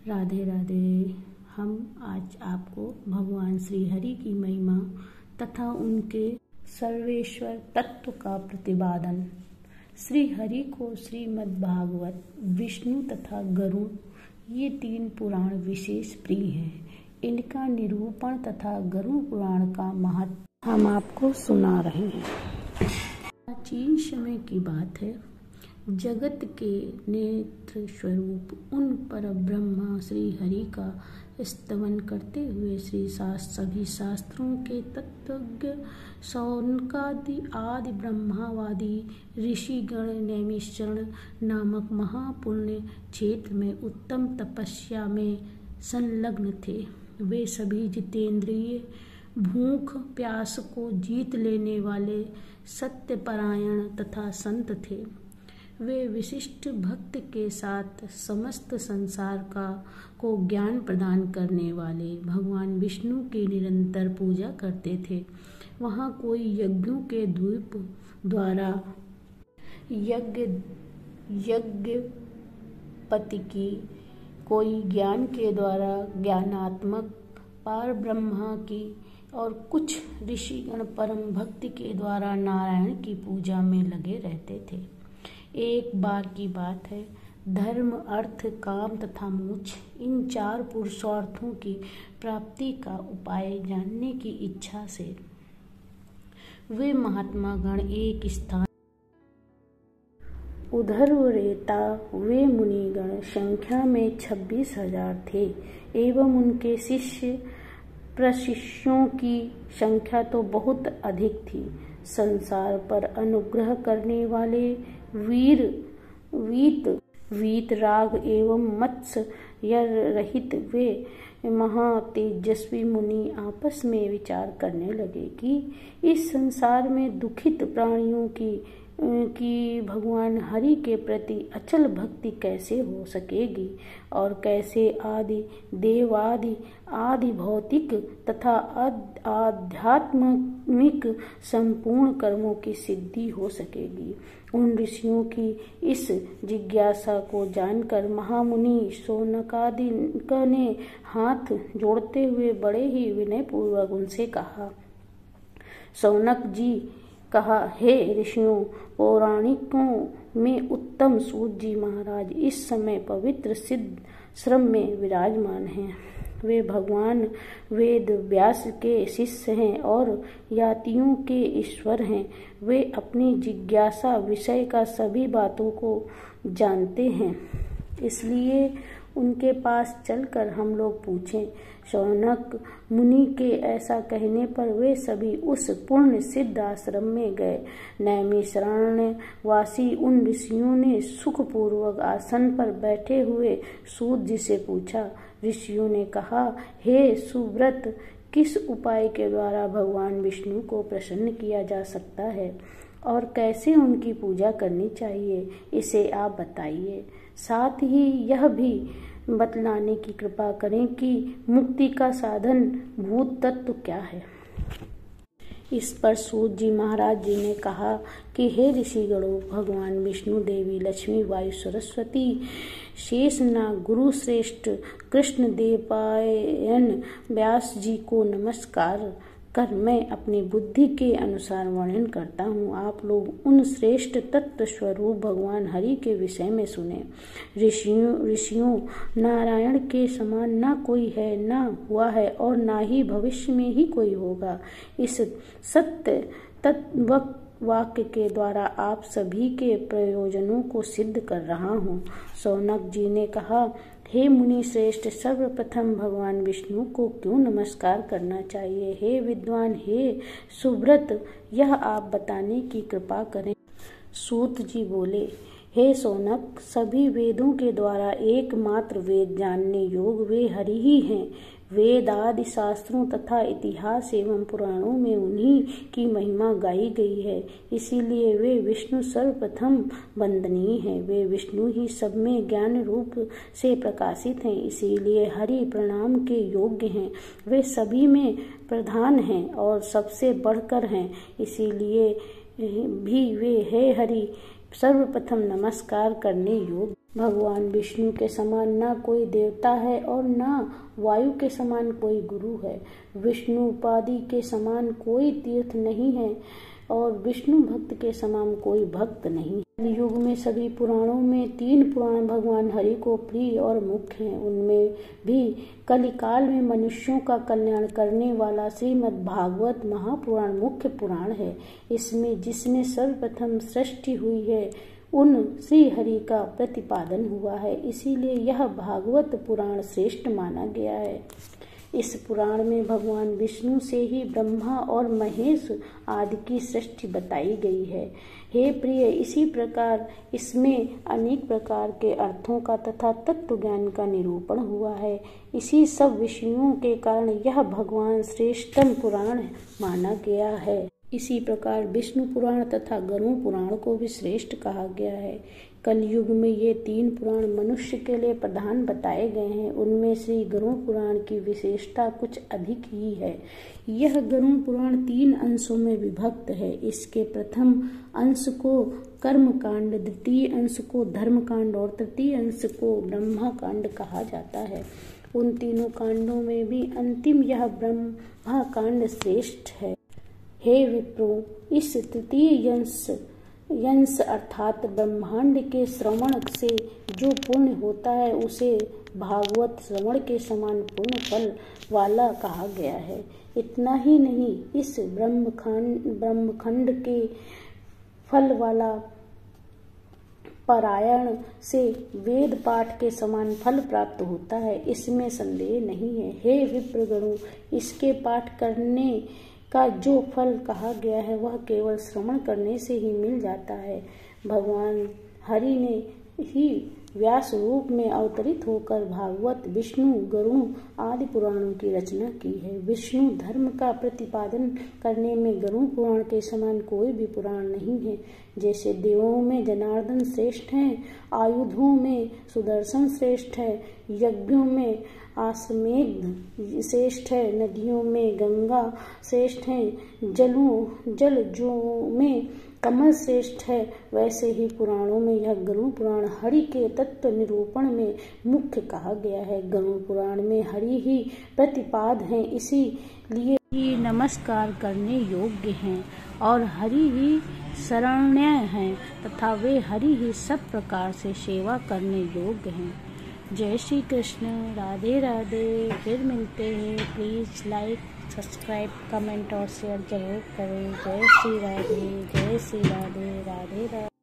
राधे राधे। हम आज आपको भगवान श्री हरि की महिमा तथा उनके सर्वेश्वर तत्व का प्रतिपादन। श्री हरि को श्रीमद् भागवत, विष्णु तथा गरुड़ ये तीन पुराण विशेष प्रिय हैं। इनका निरूपण तथा गरुड़ पुराण का महत्व हम आपको सुना रहे हैं। प्राचीन समय की बात है। जगत के नेत्र स्वरूप उन परब्रह्मा श्री हरि का स्तवन करते हुए सभी शास्त्रों के तत्वज्ञ शौनकादि आदि ब्रह्मावादी ऋषिगण नैमिषारण्य नामक महापुण्य क्षेत्र में उत्तम तपस्या में संलग्न थे। वे सभी जितेंद्रिय, भूख प्यास को जीत लेने वाले सत्यपरायण तथा संत थे। वे विशिष्ट भक्त के साथ समस्त संसार को ज्ञान प्रदान करने वाले भगवान विष्णु की निरंतर पूजा करते थे। वहाँ कोई यज्ञों के द्वीप द्वारा यज्ञपति की, कोई ज्ञान के द्वारा ज्ञानात्मक पार ब्रह्मा की और कुछ ऋषिगण परम भक्ति के द्वारा नारायण की पूजा में लगे रहते थे। एक बार की बात है, धर्म, अर्थ, काम तथा मोक्ष इन चार पुरुषार्थों की प्राप्ति का उपाय जानने की इच्छा से वे महात्मा गण एक स्थान उधर रहता। वे मुनिगण संख्या में 26,000 थे एवं उनके शिष्य प्रशिष्यों की संख्या तो बहुत अधिक थी। संसार पर अनुग्रह करने वाले वीतराग एवं मत्सर्य रहित वे महातेजस्वी मुनि आपस में विचार करने लगे कि इस संसार में दुखित प्राणियों की भगवान हरि के प्रति अचल भक्ति कैसे हो सकेगी और कैसे आदि देवादि आदि भौतिक तथा आध्यात्मिक संपूर्ण कर्मों की सिद्धि हो सकेगी। उन ऋषियों की इस जिज्ञासा को जानकर महामुनि शौनकादि ने हाथ जोड़ते हुए बड़े ही विनय पूर्वक उनसे कहा। शौनक जी कहा, हे ऋषियों, पौराणिकों में उत्तम सूत जी महाराज इस समय पवित्र सिद्ध श्रम में विराजमान हैं। वे भगवान वेद व्यास के शिष्य हैं और यातियों के ईश्वर हैं। वे अपनी जिज्ञासा विषय का सभी बातों को जानते हैं, इसलिए उनके पास चलकर हम लोग पूछें। शौनक मुनि के ऐसा कहने पर वे सभी उस पुण्य सिद्ध आश्रम में गए। नैमिषारण्य वासी उन ऋषियों ने सुखपूर्वक आसन पर बैठे हुए सूत जी से पूछा। ऋषियों ने कहा, हे सुव्रत, किस उपाय के द्वारा भगवान विष्णु को प्रसन्न किया जा सकता है और कैसे उनकी पूजा करनी चाहिए, इसे आप बताइए। साथ ही यह भी बतलाने की कृपा करें कि मुक्ति का साधन भूत तत्व क्या है। इस पर सूत जी महाराज जी ने कहा कि हे ऋषिगणों, भगवान विष्णु, देवी लक्ष्मी, वायु सरस्वती, शेषनाग, गुरु श्रेष्ठ कृष्ण देवपायन व्यास जी को नमस्कार कर मैं अपनी बुद्धि के अनुसार वर्णन करता हूँ। आप लोग उन श्रेष्ठ तत्व स्वरूप भगवान हरि के विषय में सुने। ऋषियों, नारायण के समान न कोई है, न हुआ है और न ही भविष्य में ही कोई होगा। इस सत्य तत्व वाक्य के द्वारा आप सभी के प्रयोजनों को सिद्ध कर रहा हूँ। शौनक जी ने कहा, हे मुनि श्रेष्ठ, सर्वप्रथम भगवान विष्णु को क्यों नमस्कार करना चाहिए? हे विद्वान, हे सुव्रत, यह आप बताने की कृपा करें। सूत जी बोले, हे शौनक, सभी वेदों के द्वारा एकमात्र वेद जानने योग वे हरि ही हैं। वेद आदि शास्त्रों तथा इतिहास एवं पुराणों में उन्हीं की महिमा गाई गई है, इसीलिए वे विष्णु सर्वप्रथम वंदनीय हैं। वे विष्णु ही सब में ज्ञान रूप से प्रकाशित हैं, इसीलिए हरि प्रणाम के योग्य हैं। वे सभी में प्रधान हैं और सबसे बढ़कर हैं, इसीलिए भी वे हे हरि सर्वप्रथम नमस्कार करने योग्य। भगवान विष्णु के समान न कोई देवता है और न वायु के समान कोई गुरु है। विष्णु उपाधि के समान कोई तीर्थ नहीं है और विष्णु भक्त के समान कोई भक्त नहीं। युग में सभी पुराणों में 3 पुराण भगवान हरि को प्रिय और मुख्य हैं। उनमें भी कलिकाल में मनुष्यों का कल्याण करने वाला श्रीमद् भागवत महापुराण मुख्य पुराण है। इसमें जिसने सर्वप्रथम सृष्टि हुई है उन श्री हरि का प्रतिपादन हुआ है, इसीलिए यह भागवत पुराण श्रेष्ठ माना गया है। इस पुराण में भगवान विष्णु से ही ब्रह्मा और महेश आदि की सृष्टि बताई गई है। हे प्रिय, इसी प्रकार इसमें अनेक प्रकार के अर्थों का तथा तत्व ज्ञान का निरूपण हुआ है। इसी सब विषयों के कारण यह भगवान श्रेष्ठतम पुराण माना गया है। इसी प्रकार विष्णु पुराण तथा गरुड़ पुराण को भी श्रेष्ठ कहा गया है। कलयुग में ये 3 पुराण मनुष्य के लिए प्रधान बताए गए हैं। उनमें श्री गरुड़ पुराण की विशेषता कुछ अधिक ही है। यह गरुड़ पुराण 3 अंशों में विभक्त है। इसके प्रथम अंश को कर्म कांड, द्वितीय अंश को धर्म कांड और तृतीय अंश को ब्रह्मा कांड कहा जाता है। उन तीनों कांडों में भी अंतिम यह ब्रह्मा कांड श्रेष्ठ है। हे विप्रो, इस तृतीय यंश अर्थात ब्रह्मांड के श्रवण से जो पुण्य होता है उसे भागवत श्रवण के समान पुण्य फल वाला कहा गया है। इतना ही नहीं, इस ब्रह्मखंड के फल वाला पारायण से वेद पाठ के समान फल प्राप्त होता है, इसमें संदेह नहीं है। हे विप्रगणों, इसके पाठ करने का जो फल कहा गया है वह केवल श्रवण करने से ही मिल जाता है। भगवान हरि ने ही व्यास रूप में अवतरित होकर भागवत, विष्णु, गरुड़ आदि पुराणों की रचना की है। विष्णु धर्म का प्रतिपादन करने में गरुड़ पुराण के समान कोई भी पुराण नहीं है। जैसे देवों में जनार्दन श्रेष्ठ हैं, आयुधों में सुदर्शन श्रेष्ठ है, यज्ञों में आश्वमेध श्रेष्ठ है, नदियों में गंगा श्रेष्ठ है, जलजों में कमल श्रेष्ठ है, वैसे ही पुराणों में यह गरुड़ पुराण हरि के तत्व निरूपण में मुख्य कहा गया है। गरुड़ पुराण में हरि ही प्रतिपाद हैं, इसीलिए ही नमस्कार करने योग्य हैं और हरि ही शरण्य हैं तथा वे हरि ही सब प्रकार से सेवा करने योग्य हैं। जय श्री कृष्ण, राधे राधे। फिर मिलते हैं। प्लीज़ लाइक, सब्सक्राइब, कमेंट और शेयर जरूर करें। जय श्री राधे, जय श्री राधे, राधे राधे।